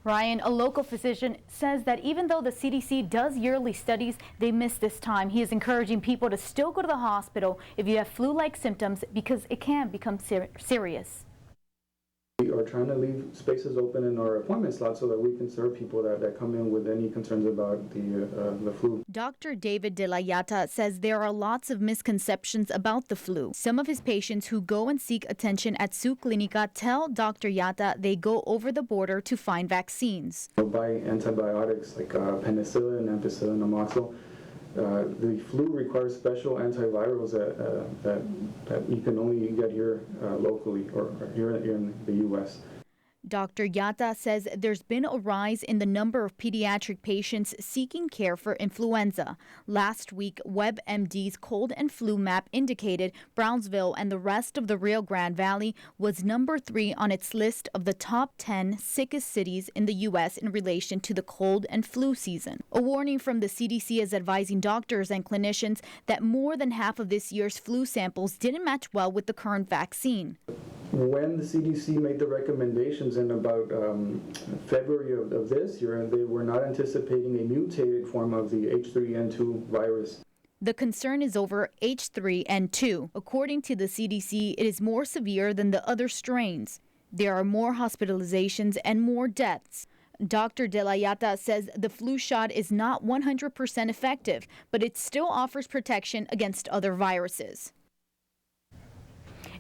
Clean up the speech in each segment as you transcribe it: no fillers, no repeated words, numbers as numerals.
Ryan, a local physician, says that even though the CDC does yearly studies, they miss this time. He is encouraging people to still go to the hospital if you have flu-like symptoms because it can become serious. We are trying to leave spaces open in our appointment slots so that we can serve people that come in with any concerns about the flu. Dr. David De La Yata says there are lots of misconceptions about the flu. Some of his patients who go and seek attention at Su Clinica tell Dr. Yata they go over the border to find vaccines. They'll buy antibiotics like penicillin, ampicillin, amoxil. The flu requires special antivirals that you can only get here locally or here in the U.S. Dr. Yata says there's been a rise in the number of pediatric patients seeking care for influenza. Last week, WebMD's cold and flu map indicated Brownsville and the rest of the Rio Grande Valley was number 3 on its list of the top 10 sickest cities in the U.S. in relation to the cold and flu season. A warning from the CDC is advising doctors and clinicians that more than half of this year's flu samples didn't match well with the current vaccine. When the CDC made the recommendations in about February of this year, they were not anticipating a mutated form of the H3N2 virus. The concern is over H3N2. According to the CDC, it is more severe than the other strains. There are more hospitalizations and more deaths. Dr. De La Yata says the flu shot is not 100% effective, but it still offers protection against other viruses.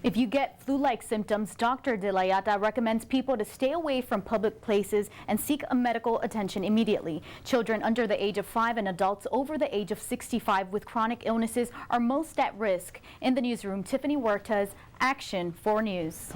If you get flu-like symptoms, Dr. De La Yata recommends people to stay away from public places and seek medical attention immediately. Children under the age of 5 and adults over the age of 65 with chronic illnesses are most at risk. In the newsroom, Tiffany Huertas, Action 4 News.